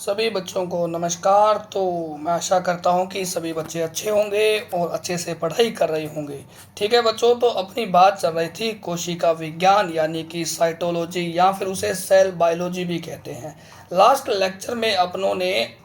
सभी बच्चों को नमस्कार। तो मैं आशा करता हूँ कि सभी बच्चे अच्छे होंगे और अच्छे से पढ़ाई कर रहे होंगे। ठीक है बच्चों, तो अपनी बात चल रही थी कोशिका विज्ञान यानी कि साइटोलॉजी या फिर उसे सेल बायोलॉजी भी कहते हैं। लास्ट लेक्चर में अपनों ने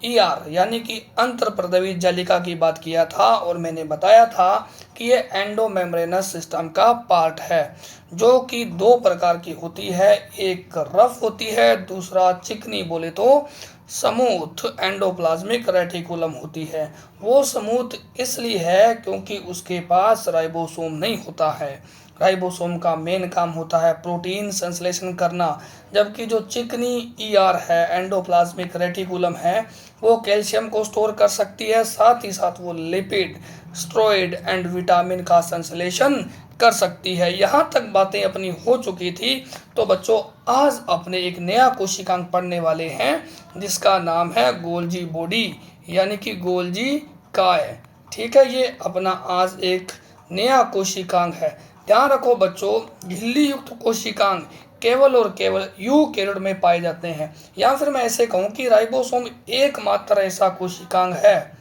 ईआर यानी कि अंतर्प्रद्रवी जालिका की बात किया था और मैंने बताया था कि ये एंडोमेम्ब्रेनस सिस्टम का पार्ट है जो कि दो प्रकार की होती है, एक रफ होती है, दूसरा चिकनी बोले तो स्मूथ एंडोप्लाज्मिक रेटिकुलम होती है। वो स्मूथ इसलिए है क्योंकि उसके पास राइबोसोम नहीं होता है। राइबोसोम का मेन काम होता है प्रोटीन संश्लेषण करना, जबकि जो चिकनी ईआर है एंडोप्लाज्मिक रेटिकुलम है वो कैल्शियम को स्टोर कर सकती है, साथ ही साथ वो लिपिड, स्टेरॉइड एंड विटामिन का संश्लेषण कर सकती है। यहाँ तक बातें अपनी हो चुकी थी। तो बच्चों आज अपने एक नया कोशिकांग पढ़ने वाले हैं जिसका नाम है गोल्जी बॉडी यानी कि गोल्जी काय। ठीक है, ये अपना आज एक नया कोशिकांग है। ध्यान रखो बच्चों, झिल्ली युक्त कोशिकांग केवल और केवल यूकेरियोट में पाए जाते हैं, या फिर मैं ऐसे कहूँ कि राइबोसोम एकमात्र ऐसा कोशिकांग है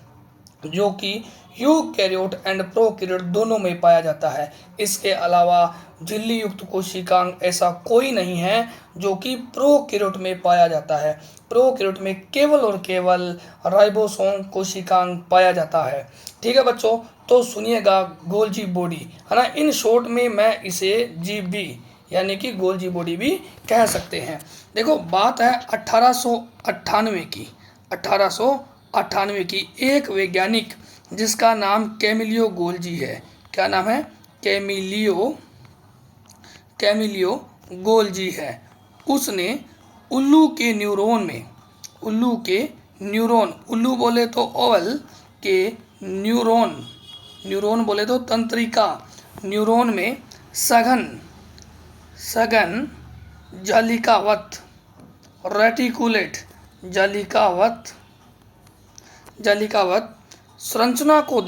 जो कि यूकेरियोट एंड प्रोकैरियोट दोनों में पाया जाता है। इसके अलावा झिल्ली युक्त कोशिकांग ऐसा कोई नहीं है जो कि प्रोकैरियोट में पाया जाता है। प्रोकैरियोट में केवल और केवल राइबोसोम कोशिकांग पाया जाता है। ठीक है बच्चों, तो सुनिएगा गोल्जी बॉडी है ना, इन शॉर्ट में मैं इसे जीबी यानी कि गोल्जी बॉडी भी कह सकते हैं। देखो बात है 1898 की। 1898 की एक वैज्ञानिक जिसका नाम कैमिलियो गोल्जी है। क्या नाम है? कैमिलियो गोल्जी है। उसने उल्लू के न्यूरॉन, उल्लू बोले तो ओवल के न्यूरॉन बोले तो तंत्रिका, न्यूरॉन में सघन जालिकावत रेटिकुलेट जालिकावत संरचना को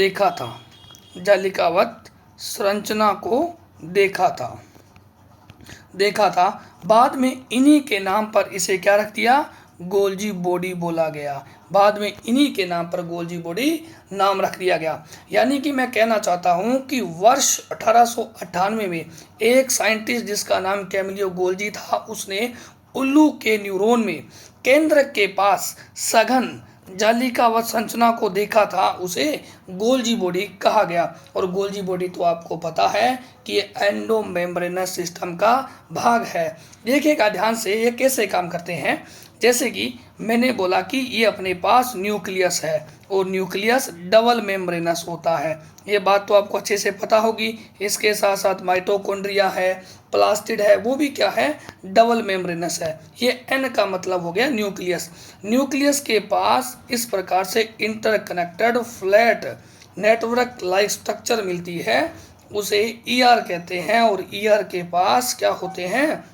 देखा था। बाद में इन्हीं के नाम पर इसे क्या रख दिया? गोल्जी बॉडी बोला गया। बाद में इन्हीं के नाम पर गोल्जी बॉडी नाम रख दिया गया। यानी कि मैं कहना चाहता हूं कि वर्ष 1898 में एक साइंटिस्ट जिसका नाम कैमिलियो गोल्जी था, उसने उल्लू के न्यूरॉन में केंद्र के पास सघन जालिकावत संरचना को देखा था, उसे गोल्जी बॉडी कहा गया। और गोल्जी बॉडी तो आपको पता है कि ये एंडोमेम्ब्रेनस सिस्टम का भाग है। देखिएगा ध्यान से ये कैसे काम करते हैं। जैसे कि मैंने बोला कि ये अपने पास न्यूक्लियस है और न्यूक्लियस डबल मेम्ब्रेनस होता है, ये बात तो आपको अच्छे से पता होगी। इसके साथ साथ माइटोकॉन्ड्रिया है, प्लास्टिड है, वो भी क्या है? डबल मेम्ब्रेनस है। ये एन का मतलब हो गया न्यूक्लियस। न्यूक्लियस के पास इस प्रकार से interconnected flat network like structure मिलती है, उसे ईआर कहते हैं। और ईआर के पास क्या होते हैं?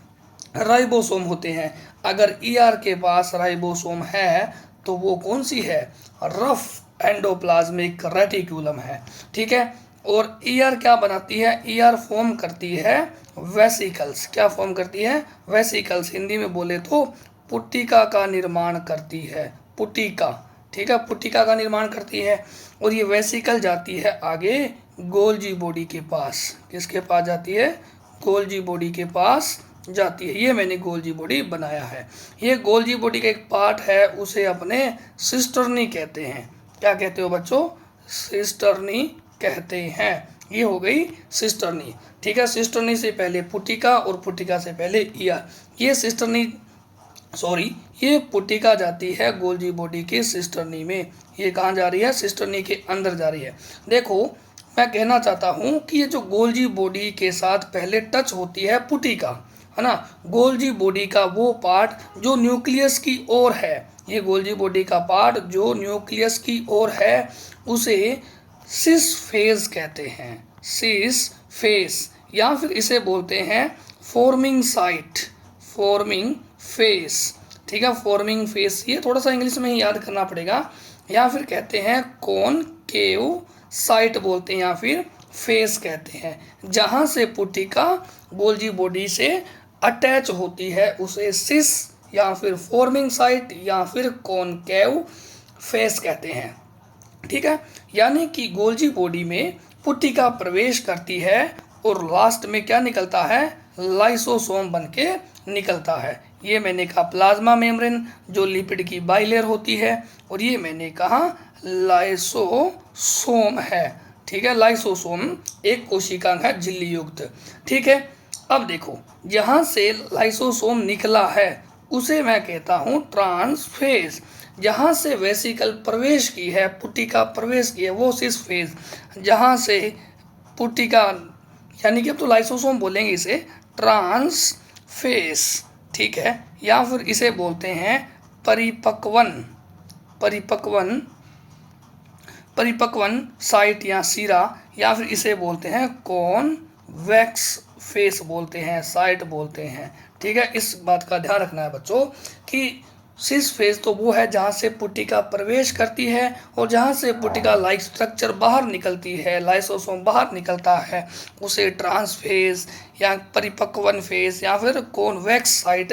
राइबोसोम होते हैं। अगर ईआर के पास राइबोसोम है तो वो कौन सी है? रफ एंडोप्लाज्मिक रेटिकुलम है। ठीक है, और ईआर क्या बनाती है? ईआर फॉर्म करती है वेसिकल्स। क्या फॉर्म करती है? वेसिकल्स। हिंदी में बोले तो पुट्टिका का निर्माण करती है। पुट्टिका, ठीक है, पुट्टिका का निर्माण करती है। और ये वेसिकल जाती है आगे गोल्जी बॉडी के पास। किसके पास जाती है? गोल्जी बॉडी के पास जाती है। ये मैंने गोल्जी बॉडी बनाया है। ये गोल्जी बॉडी का एक पार्ट है, उसे अपने सिस्टर्नी कहते हैं। क्या कहते हो बच्चों? सिस्टर्नी कहते हैं। ये हो गई सिस्टर्नी। ठीक है, सिस्टर्नी से पहले पुट्टिका और पुट्टिका से पहले ईआर। ये पुट्टिका जाती है गोल्जी बॉडी के सिस्टर्नी में। ये कहाँ जा रही है? सिस्टर्नी के अंदर जा रही है। देखो मैं कहना चाहता हूँ कि ये जो गोल्जी बॉडी के साथ पहले टच होती है पुट्टिका, है ना, गोल्जी बॉडी का वो पार्ट जो न्यूक्लियस की ओर है, ये गोल्जी बॉडी का पार्ट जो न्यूक्लियस की ओर है उसे सिस फेज कहते हैं। सिस फेज, या फिर इसे बोलते हैं फॉर्मिंग साइट, फॉर्मिंग फेस। ठीक है, फॉर्मिंग फेस, ये थोड़ा सा इंग्लिश में ही याद करना पड़ेगा। या फिर कहते हैं कॉनकेव साइट बोलते हैं, या फिर फेस कहते हैं। जहाँ से पुट्टिका गोल्जी बॉडी से अटैच होती है उसे सिस या फिर फॉर्मिंग साइट या फिर कॉनकेव फेस कहते हैं। ठीक है, यानी कि गोल्जी बॉडी में पुट्टिका प्रवेश करती है और लास्ट में क्या निकलता है, लाइसोसोम बन के निकलता है। ये मैंने कहा प्लाज्मा मेम्ब्रेन जो लिपिड की बाइलेयर होती है, और ये मैंने कहा लाइसोसोम है। ठीक है, लाइसोसोम एक कोशिकांग है झिल्ली युक्त। ठीक है, अब देखो जहाँ से लाइसोसोम निकला है उसे मैं कहता हूँ ट्रांसफेज। जहाँ से वेसिकल प्रवेश की है, पुट्टिका प्रवेश की है, वो सिस फेज। जहाँ से पुट्टिका यानी कि अब तो लाइसोसोम बोलेंगे इसे, ट्रांसफेज। ठीक है, या फिर इसे बोलते हैं परिपक्वन परिपक्वन परिपक्वन साइट या सिरा, या फिर इसे बोलते हैं कॉन्वेक्स फेस बोलते हैं, साइट बोलते हैं। ठीक है, इस बात का ध्यान रखना है बच्चों कि सिस फेज तो वो है जहाँ से पुट्टिका प्रवेश करती है, और जहाँ से पुट्टिका लाइक स्ट्रक्चर बाहर निकलती है, लाइसोसोम बाहर निकलता है, उसे ट्रांसफेज या परिपक्वन फेज या फिर कॉन्वेक्स साइट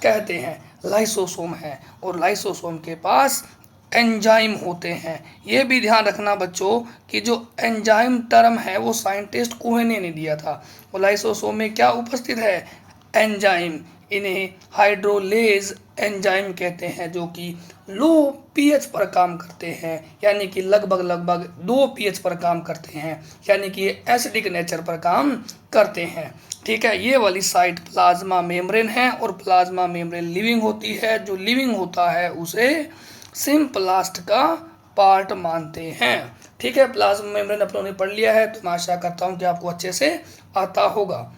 कहते हैं। लाइसोसोम है और लाइसोसोम के पास एंजाइम होते हैं। ये भी ध्यान रखना बच्चों कि जो एंजाइम टर्म है वो साइंटिस्ट कुहने ने दिया था। और लाइसोसोम में क्या उपस्थित है, एंजाइम। इन्हें हाइड्रोलेज एंजाइम कहते हैं, जो कि लो पीएच पर काम करते हैं, यानी कि लगभग 2 पीएच पर काम करते हैं, यानी कि एसिडिक नेचर पर काम करते हैं। ठीक है, ये वाली साइट प्लाज्मा मेम्ब्रेन है, और प्लाज्मा मेम्ब्रेन लिविंग होती है। जो लिविंग होता है उसे सिम्प्लास्ट का पार्ट मानते हैं। ठीक है, प्लाज्मा मेम्ब्रेन अपनों ने पढ़ लिया है, तो मैं आशा करता हूँ कि आपको अच्छे से आता होगा।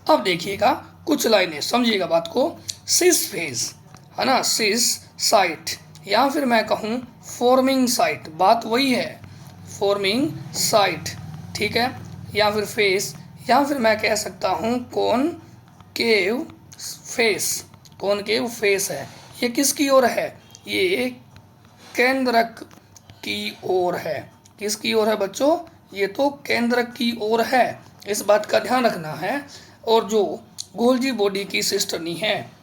अब देखिएगा कुछ लाइनें, समझिएगा बात को। सिस फेज है ना, सिस साइट, या फिर मैं कहूँ फॉर्मिंग साइट, बात वही है, फॉर्मिंग साइट। ठीक है, या फिर फेस, या फिर मैं कह सकता हूँ कॉनकेव फेस। कॉनकेव फेस है, ये किसकी ओर है, ये केंद्रक की ओर है। किसकी ओर है बच्चों, ये तो केंद्रक की ओर है, इस बात का ध्यान रखना है। और जो गोल्जी बॉडी की सिस्टर्नी है,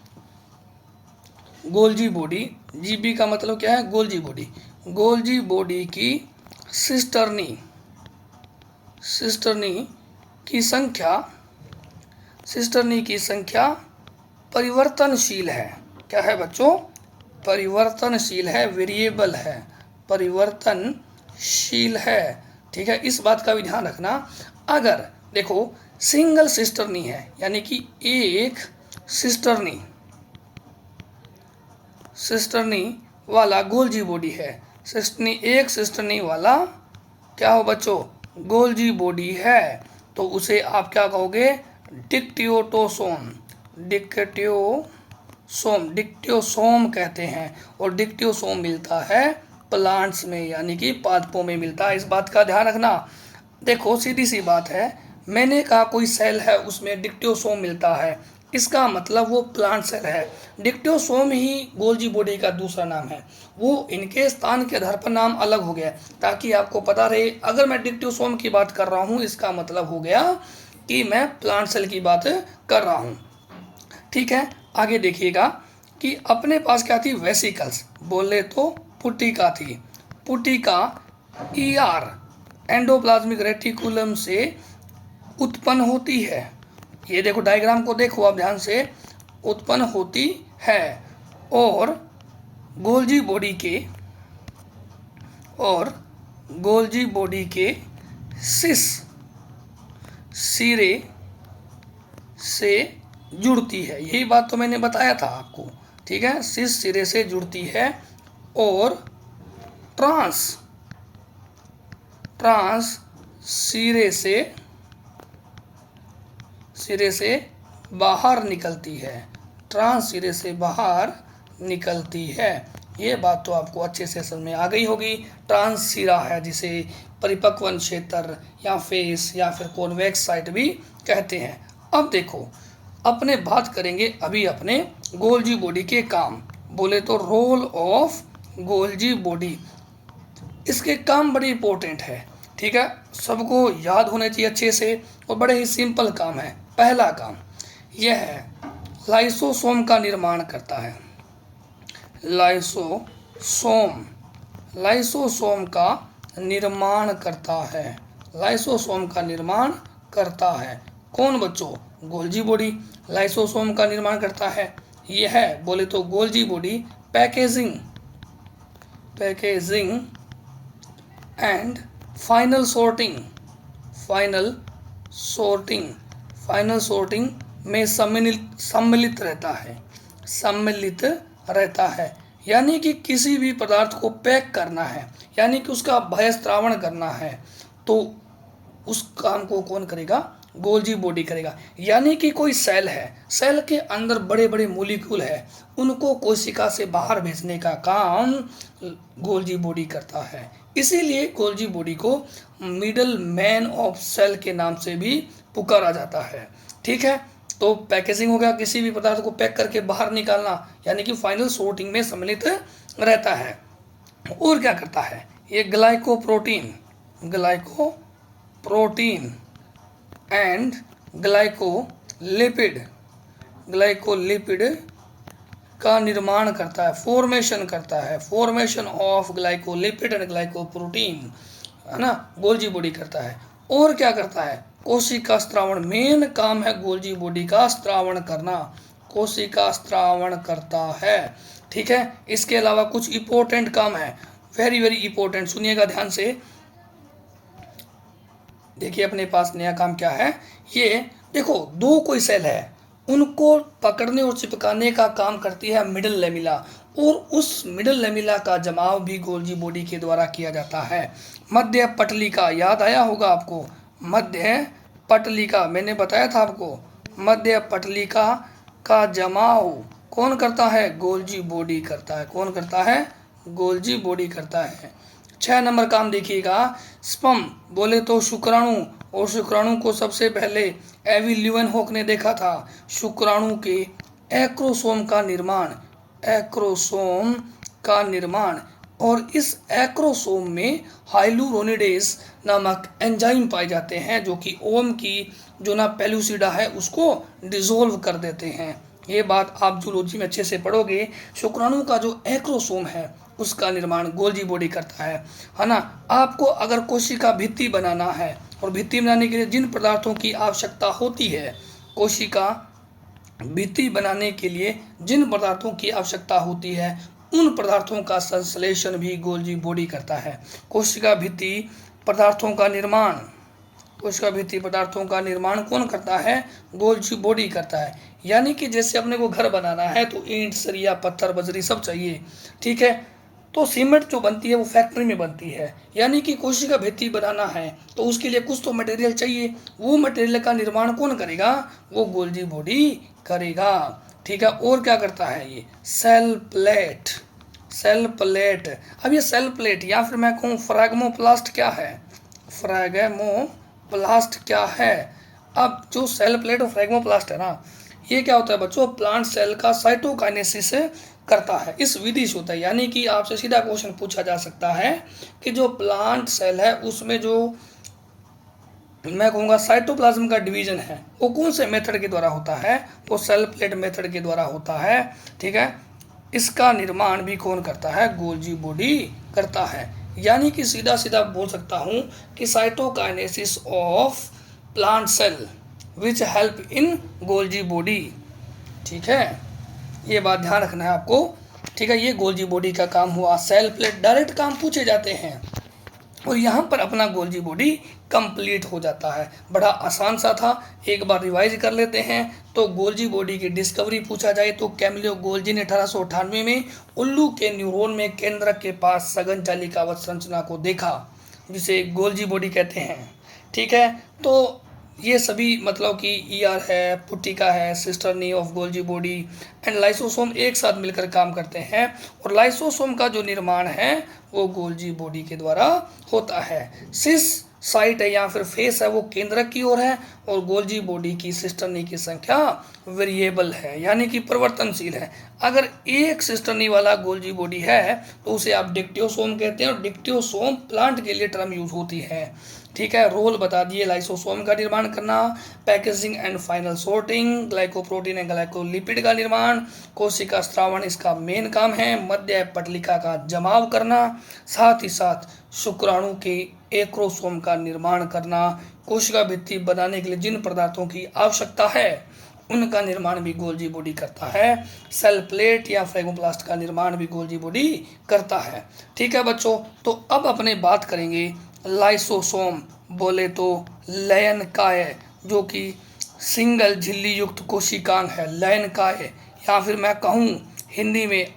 गोल्जी बॉडी, जीबी का मतलब क्या है, गोल्जी बॉडी। गोल्जी बॉडी की सिस्टर्नी की संख्या परिवर्तनशील है। क्या है बच्चों, परिवर्तनशील है, वेरिएबल है, परिवर्तनशील है। ठीक है, इस बात का भी ध्यान रखना। अगर देखो सिंगल सिस्टर्नी है, यानी कि एक सिस्टर्नी वाला गोल्जी बॉडी है, एक सिस्टर्नी वाला क्या हो बच्चों, गोल्जी बॉडी है, तो उसे आप क्या कहोगे, डिक्टियोसोम कहते हैं। और डिक्टियोसोम मिलता है प्लांट्स में, यानी कि पादपों में मिलता है, इस बात का ध्यान रखना। देखो सीधी सी बात है, मैंने कहा कोई सेल है उसमें डिक्टियोसोम मिलता है, इसका मतलब वो प्लांट सेल है। डिक्टियोसोम ही गोल्जी बॉडी का दूसरा नाम है, वो इनके स्थान के आधार पर नाम अलग हो गया, ताकि आपको पता रहे। अगर मैं डिक्टियोसोम की बात कर रहा हूँ, इसका मतलब हो गया कि मैं प्लांट सेल की बात कर रहा हूँ। ठीक है, आगे देखिएगा कि अपने पास क्या थी, वेसिकल्स, बोले तो पुट्टिका थी। पुट्टिका ER एंडोप्लाज्मिक रेटिकुलम से उत्पन्न होती है। ये देखो डायग्राम को देखो आप ध्यान से, उत्पन्न होती है, और गोल्जी बॉडी के सिस सिरे से जुड़ती है। यही बात तो मैंने बताया था आपको। ठीक है, सिस सिरे से जुड़ती है, और ट्रांस सिरे से बाहर निकलती है, ट्रांस सिरे से बाहर निकलती है। ये बात तो आपको अच्छे से समझ में आ गई होगी। ट्रांस सिरा है जिसे परिपक्वन क्षेत्र या फेस या फिर कॉन्वेक्स साइट भी कहते हैं। अब देखो अपने बात करेंगे अभी अपने गोल्जी बॉडी के काम, बोले तो रोल ऑफ गोल्जी बॉडी। इसके काम बड़े इंपॉर्टेंट है। ठीक है, सबको याद होने चाहिए अच्छे से, और बड़े ही सिंपल काम है। पहला काम यह है, लाइसोसोम का निर्माण करता है। लाइसोसोम लाइसोसोम का निर्माण करता है। लाइसोसोम का निर्माण करता है कौन बच्चों? गोल्जी बॉडी लाइसोसोम का निर्माण करता है। यह है बोले तो Golgi body packaging and final sorting में सम्मिलित रहता है। यानी कि किसी भी पदार्थ को पैक करना है, यानी कि उसका बहिस्त्रावण करना है, तो उस काम को कौन करेगा? गोल्जी बॉडी करेगा। यानी कि कोई सेल है, सेल के अंदर बड़े बड़े मोलिक्यूल है, उनको कोशिका से बाहर भेजने का काम गोल्जी बॉडी करता है। इसीलिए गोल्जी बॉडी को मिडल मैन ऑफ सेल के नाम से भी पुकारा जाता है। ठीक है, तो पैकेजिंग हो गया, किसी भी पदार्थ को पैक करके बाहर निकालना, यानी कि फाइनल सॉर्टिंग में सम्मिलित रहता है। और क्या करता है? ये ग्लाइकोप्रोटीन एंड ग्लाइकोलिपिड का निर्माण करता है, formation of glycolipid and glycoprotein, है ना, गोल्जी बॉडी करता है। और क्या करता है? कोशिका स्त्रावण, मेन काम है गोल्जी बॉडी का स्त्रावण करना, कोशिका स्त्रावण करता है। ठीक है, इसके अलावा कुछ इंपॉर्टेंट काम है, वेरी वेरी इंपॉर्टेंट, सुनिएगा ध्यान से। देखिए अपने पास नया काम क्या है, ये देखो दो कोई सेल है, उनको पकड़ने और चिपकाने का काम करती है मिडल लेमिला, और उस मिडल लेमिला का जमाव भी गोल्जी बॉडी के द्वारा किया जाता है। मध्य पटलिका, याद आया होगा आपको, मध्य पटलिका मैंने बताया था आपको, मध्य पटलिका का जमाव कौन करता है? गोल्जी बॉडी करता है। कौन करता है? गोल्जी बॉडी करता है। 6 नंबर काम देखिएगा, स्पर्म बोले तो शुक्राणु, और शुक्राणु को सबसे पहले एवी ल्यूवेनहॉक ने देखा था। शुक्राणु के एक्रोसोम का निर्माण, और इस एक्रोसोम में हाइलुरोनिडेज नामक एंजाइम पाए जाते हैं, जो कि ओवम की जो ना पेलुसिडा है उसको डिसोल्व कर देते हैं। ये बात आप जूलॉजी में अच्छे से पढ़ोगे। शुक्राणु का जो एक्रोसोम है उसका निर्माण गोल्जी बॉडी करता है ना। आपको अगर कोशिका भित्ति बनाना है, और भित्ति बनाने के लिए जिन पदार्थों की आवश्यकता होती है, कोशिका भित्ति बनाने के लिए जिन पदार्थों की आवश्यकता होती है, उन पदार्थों का संश्लेषण भी गोल्जी बॉडी करता है। कोशिका भित्ति पदार्थों का निर्माण कौन करता है? गोल्जी बॉडी करता है। यानी कि जैसे अपने को घर बनाना है तो ईंट, सरिया, पत्थर, बजरी सब चाहिए। ठीक है, तो सीमेंट जो बनती है वो फैक्ट्री में बनती है, यानी कि कोशिका भित्ति बनाना है तो उसके लिए कुछ तो मटेरियल चाहिए, वो मटेरियल का निर्माण कौन करेगा? वो गोल्जी बॉडी करेगा। ठीक है, और क्या करता है? ये सेल प्लेट। अब ये सेल प्लेट, या फिर मैं कहूँ फ्रैगमोप्लास्ट क्या है? अब जो सेल प्लेट और फ्रैगमोप्लास्ट है ना, ये क्या होता है बच्चों? प्लांट सेल का साइटोकाइनेसिस करता है, इस विधि से होता है। यानी कि आपसे सीधा क्वेश्चन पूछा जा सकता है कि जो प्लांट सेल है उसमें जो मैं कहूँगा साइटोप्लाज्म का डिवीजन है, वो कौन से मेथड के द्वारा होता है? वो सेल प्लेट मेथड के द्वारा होता है। ठीक है, इसका निर्माण भी कौन करता है? गोल्जी बॉडी करता है। यानी कि सीधा सीधा बोल सकता हूँ कि cytokinesis of plant cell which help in Golgi body. ठीक है, ये बात ध्यान रखना है आपको। ठीक है, ये गोल्जी बॉडी का काम हुआ। सेल प्लेट डायरेक्ट काम पूछे जाते हैं, और यहाँ पर अपना गोल्जी बॉडी कंप्लीट हो जाता है। बड़ा आसान सा था, एक बार रिवाइज कर लेते हैं। तो गोल्जी बॉडी की डिस्कवरी पूछा जाए तो कैमिलो गोल्जी ने 1898 में उल्लू के न्यूरॉन में केंद्रक के पास सघन जालिकावत संरचना को देखा, जिसे गोल्जी बॉडी कहते हैं। ठीक है, तो ये सभी मतलब कि ईआर है, पुट्टिका है, cisternae of Golgi body and lysosome एक साथ मिलकर काम करते हैं, और लाइसोसोम का जो निर्माण है वो गोल्जी बॉडी के द्वारा होता है। सिस साइट है या फिर फेस है वो केंद्रक की ओर है, और गोल्जी बॉडी की सिस्टर्नी की संख्या वेरिएबल है यानी कि परिवर्तनशील है। अगर एक सिस्टर्नी वाला गोल्जी बॉडी है तो उसे आप डिक्टियोसोम कहते हैं, और डिक्टियोसोम प्लांट के लिए टर्म यूज होती है। ठीक है, रोल बता दिए, लाइसोसोम का निर्माण करना, packaging and final sorting, glycoprotein and glycolipid का निर्माण, कोशिका स्त्रावण इसका मेन काम है, मध्य पटलिका का जमाव करना, साथ ही साथ शुक्राणु के एक्रोसोम का निर्माण करना, कोशिका भित्ति बनाने के लिए जिन पदार्थों की आवश्यकता है उनका निर्माण भी गोल्जी बॉडी करता है। सेल प्लेट या फ्रेगोप्लास्ट का निर्माण भी गोल्जी बॉडी करता है। ठीक है बच्चों, तो अब अपने बात करेंगे लाइसोसोम, बोले तो लयनकाय, जो कि सिंगल झिल्ली युक्त कोशिकांग है, लयनकाय, या फिर मैं कहूँ हिंदी में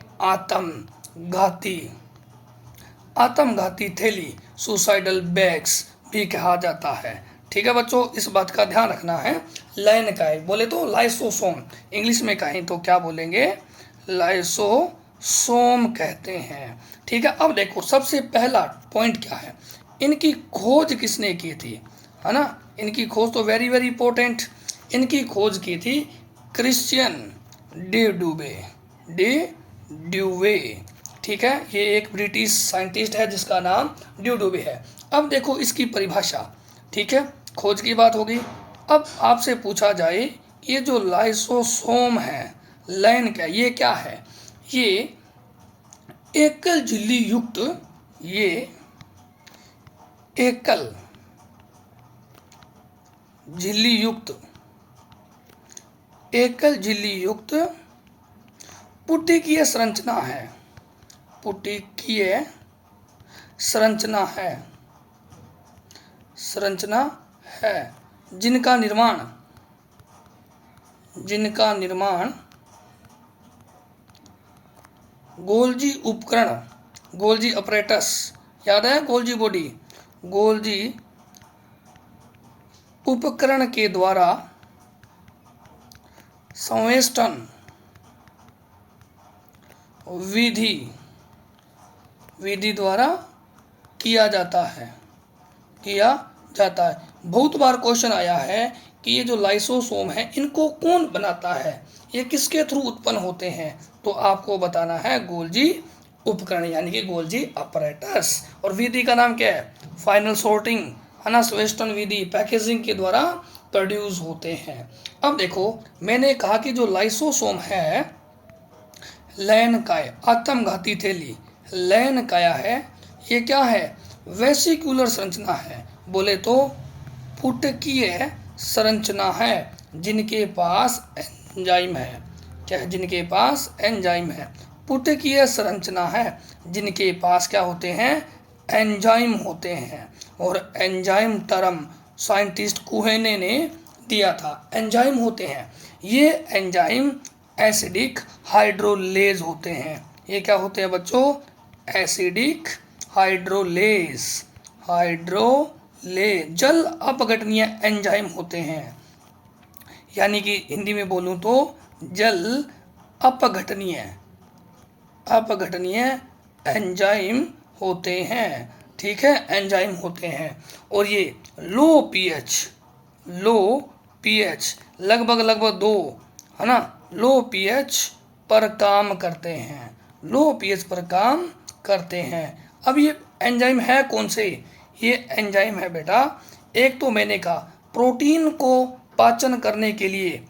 आत्मघाती थैली, सुसाइडल बैग्स भी कहा जाता है। ठीक है बच्चों, इस बात का ध्यान रखना है। लयनकाय बोले तो लाइसोसोम, इंग्लिश में कहें तो क्या बोलेंगे, लाइसोसोम कहते हैं। ठीक है, अब देखो सबसे पहला पॉइंट क्या है, इनकी खोज किसने की थी, है ना, इनकी खोज तो वेरी वेरी इंपॉर्टेंट, इनकी खोज की थी क्रिश्चियन डे ड्यूवे। ठीक है, ये एक ब्रिटिश साइंटिस्ट है जिसका नाम ड्यूवे है। अब देखो इसकी परिभाषा, ठीक है, खोज की बात होगी। अब आपसे पूछा जाए ये जो लाइसोसोम है, लयन का ये क्या है, ये एकल झिल्ली युक्त, ये एकल झिल्ली युक्त पुटिकीय संरचना है जिनका निर्माण गोल्जी उपकरण, गोल्जी अपरेटस, याद है गोल्जी बॉडी, गोल्जी उपकरण के द्वारा संवेष्टन विधि द्वारा किया जाता है। बहुत बार क्वेश्चन आया है कि ये जो लाइसोसोम है इनको कौन बनाता है, ये किसके थ्रू उत्पन्न होते हैं, तो आपको बताना है गोल्जी उपकरण यानी कि गोल्जी अपरेटस। और विधि का नाम क्या है, फाइनल सॉर्टिंग, है ना, स्वेस्टन विधि, पैकेजिंग के द्वारा प्रोड्यूस होते हैं। अब देखो मैंने कहा कि जो लाइसोसोम है लयनकाय, आत्मघाती थैली लयनकाया है, ये क्या है, वेसिकुलर संरचना है, बोले तो पुटकीय संरचना है जिनके पास एंजाइम है। क्या है, जिनके पास एंजाइम है, पुटकीय संरचना है जिनके पास क्या होते हैं, एंजाइम होते हैं। और एंजाइम टर्म साइंटिस्ट कुहेने ने दिया था, एंजाइम होते हैं, ये एंजाइम एसिडिक हाइड्रोलेज होते हैं। ये क्या होते हैं बच्चों, एसिडिक हाइड्रोलेज जल अपघटनीय एंजाइम होते हैं, यानी कि हिंदी में बोलूं तो जल अपघटनीय एंजाइम होते हैं। ठीक है, एंजाइम होते हैं, और ये लो पीएच लगभग 2, है ना, लो पीएच पर काम करते हैं। अब ये एंजाइम है कौन से, ये एंजाइम है बेटा, एक तो मैंने कहा प्रोटीन को पाचन करने के लिए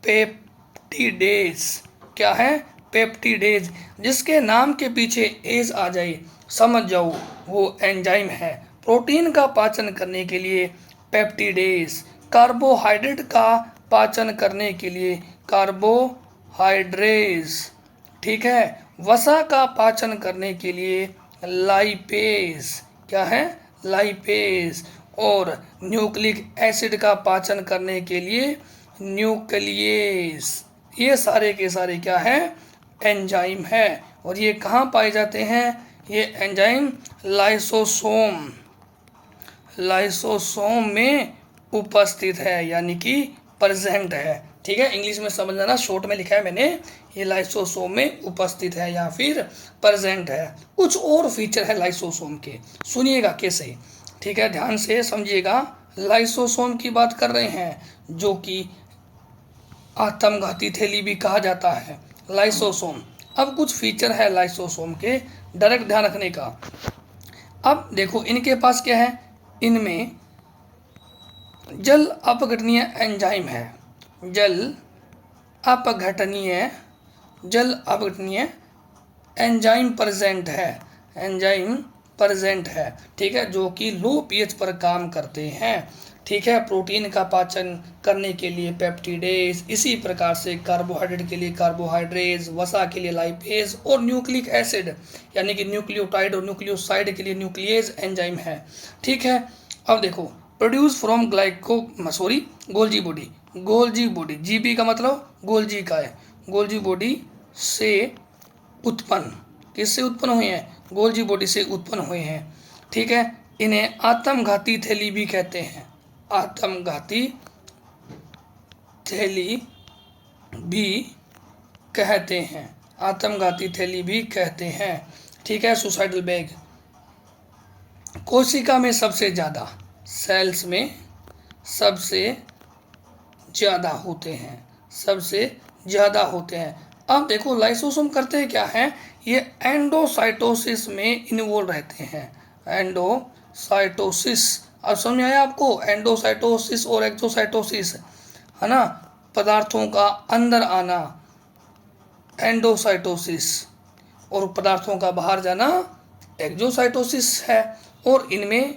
पेप्टिडेज, क्या है, पेप्टिडेज, जिसके नाम के पीछे एज आ जाए समझ जाओ वो एंजाइम है, प्रोटीन का पाचन करने के लिए पेप्टिडेज, कार्बोहाइड्रेट का पाचन करने के लिए कार्बोहाइड्रेज, ठीक है, वसा का पाचन करने के लिए लाइपेज, क्या है, लाइपेज, और न्यूक्लिक एसिड का पाचन करने के लिए न्यूक्लियेज। ये सारे के सारे क्या है, एंजाइम है। और ये कहाँ पाए जाते हैं, ये एंजाइम लाइसोसोम में उपस्थित है, यानी कि प्रेजेंट है। ठीक है, इंग्लिश में समझ लेना, शॉर्ट में लिखा है मैंने, ये लाइसोसोम में उपस्थित है या फिर प्रेजेंट है। कुछ और फीचर है लाइसोसोम के, सुनिएगा कैसे। ठीक है, ध्यान से समझिएगा। लाइसोसोम की बात कर रहे हैं, जो कि आत्मघाती थैली भी कहा जाता है, लाइसोसोम। अब कुछ फीचर है लाइसोसोम के, डायरेक्ट ध्यान रखने का। अब देखो इनके पास क्या है, इनमें जल अपघटनीय एंजाइम है, जल अपघटनीय एंजाइम प्रेजेंट है, एंजाइम प्रेजेंट है, ठीक है, जो कि लो पीएच पर काम करते हैं, ठीक है। प्रोटीन का पाचन करने के लिए पेप्टिडेज, इसी प्रकार से कार्बोहाइड्रेट के लिए कार्बोहाइड्रेज, वसा के लिए लाइपेज और न्यूक्लिक एसिड यानी कि न्यूक्लियोटाइड और न्यूक्लियोसाइड के लिए न्यूक्लियेज एंजाइम है, ठीक है। अब देखो produce from Golgi body, GB का मतलब गोल्जी का है, गोल्जी बॉडी से उत्पन्न, किससे उत्पन्न हुए हैं, गोल्जी बॉडी से उत्पन्न हुए हैं, ठीक है। इन्हें आत्मघाती थैली भी कहते हैं, आत्मघाती थैली भी कहते हैं, आत्मघाती थैली भी कहते हैं, ठीक है। सुसाइडल बैग कोशिका में सबसे ज़्यादा, सेल्स में सबसे ज़्यादा होते हैं, सबसे ज़्यादा होते हैं। अब देखो लाइसोसोम करते हैं क्या है, ये एंडोसाइटोसिस में इन्वॉल्व रहते हैं, एंडोसाइटोसिस। अब समझ आया आपको, एंडोसाइटोसिस और एक्सोसाइटोसिस, है ना, पदार्थों का अंदर आना एंडोसाइटोसिस और पदार्थों का बाहर जाना एक्सोसाइटोसिस है। और इनमें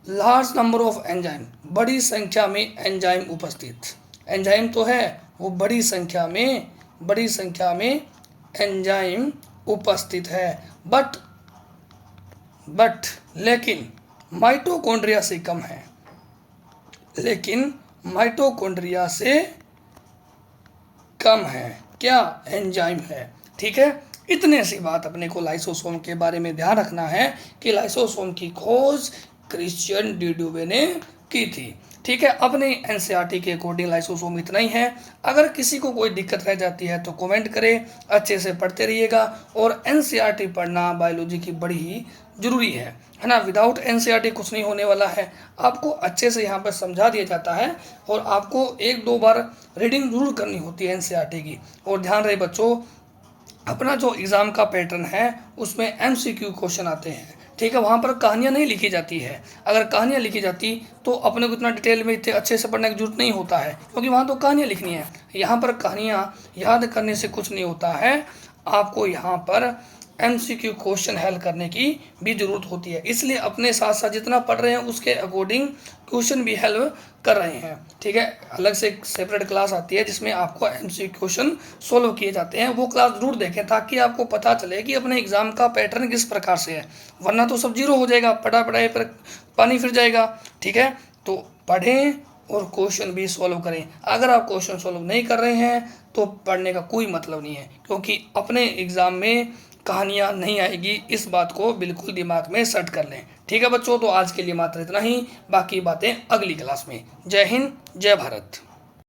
लार्ज नंबर ऑफ एंजाइम, बड़ी संख्या में एंजाइम उपस्थित, एंजाइम तो है, वो बड़ी संख्या में एंजाइम उपस्थित है, बट लेकिन माइटोकॉन्ड्रिया से कम है, लेकिन माइटोकॉन्ड्रिया से कम है क्या, एंजाइम है, ठीक है। इतने सी बात अपने को लाइसोसोम के बारे में ध्यान रखना है कि लाइसोसोम की खोज क्रिश्चियन डिडुवे ने की थी, ठीक है। अपने एनसीईआरटी के अकॉर्डिंग लाइसोसोम इतना ही है। अगर किसी को कोई दिक्कत रह जाती है तो कमेंट करें, अच्छे से पढ़ते रहिएगा। और एनसीईआरटी पढ़ना बायोलॉजी की बड़ी ही ज़रूरी है ना। विदाउट एनसीईआरटी कुछ नहीं होने वाला है, आपको अच्छे से यहाँ पर समझा दिया जाता है और आपको 1-2 बार रीडिंग जरूर करनी होती है एनसीईआरटी की। और ध्यान रहे बच्चों, अपना जो एग्ज़ाम का पैटर्न है उसमें एमसीक्यू क्वेश्चन आते हैं, ठीक है। वहाँ पर कहानियाँ नहीं लिखी जाती है, अगर कहानियाँ लिखी जाती तो अपने को इतना डिटेल में इतने अच्छे से पढ़ने की जरूरत नहीं होता है, क्योंकि वहाँ तो कहानियाँ लिखनी है। यहाँ पर कहानियाँ याद करने से कुछ नहीं होता है, आपको यहाँ पर एमसीक्यू क्वेश्चन हल करने की भी ज़रूरत होती है। इसलिए अपने साथ साथ जितना पढ़ रहे हैं उसके अकॉर्डिंग क्वेश्चन भी हल कर रहे हैं, ठीक है। अलग से एक सेपरेट क्लास आती है जिसमें आपको एमसीक्यू क्वेश्चन सोल्व किए जाते हैं, वो क्लास जरूर देखें ताकि आपको पता चले कि अपने एग्जाम का पैटर्न किस प्रकार से है। वरना तो सब जीरो हो जाएगा, पढ़ाई पर पानी फिर जाएगा, ठीक है। तो पढ़ें और क्वेश्चन भी सॉल्व करें। अगर आप क्वेश्चन सॉल्व नहीं कर रहे हैं तो पढ़ने का कोई मतलब नहीं है, क्योंकि अपने एग्ज़ाम में कहानियाँ नहीं आएगी, इस बात को बिल्कुल दिमाग में सेट कर लें, ठीक है बच्चों। तो आज के लिए मात्र इतना ही, बाकी बातें अगली क्लास में। जय हिंद, जय भारत।